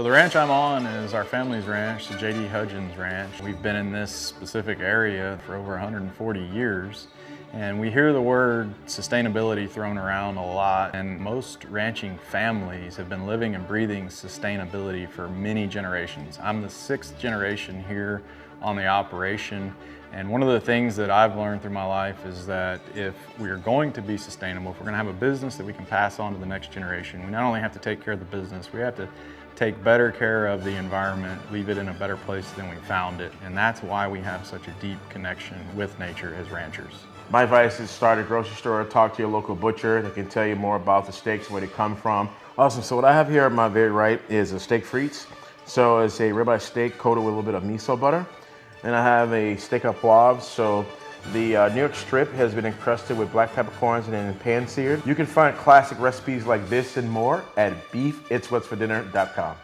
So the ranch I'm on is our family's ranch, the Hudgins Ranch. We've been in this specific area for over 140 years, and we hear the word sustainability thrown around a lot, and most ranching families have been living and breathing sustainability for many generations. I'm the 6th generation here on the operation, and one of the things that I've learned through my life is that if we are going to be sustainable, if we're going to have a business that we can pass on to the next generation, we not only have to take care of the business, we have to take better care of the environment, leave it in a better place than we found it. And that's why we have such a deep connection with nature as ranchers. My advice is start a grocery store, talk to your local butcher. They can tell you more about the steaks, where they come from. Awesome, so what I have here at my very right is a steak frites. So it's a ribeye steak coated with a little bit of miso butter. And I have a steak au poivre. So the New York strip has been encrusted with black peppercorns and then pan seared. You can find classic recipes like this and more at beefitswhatsfordinner.com.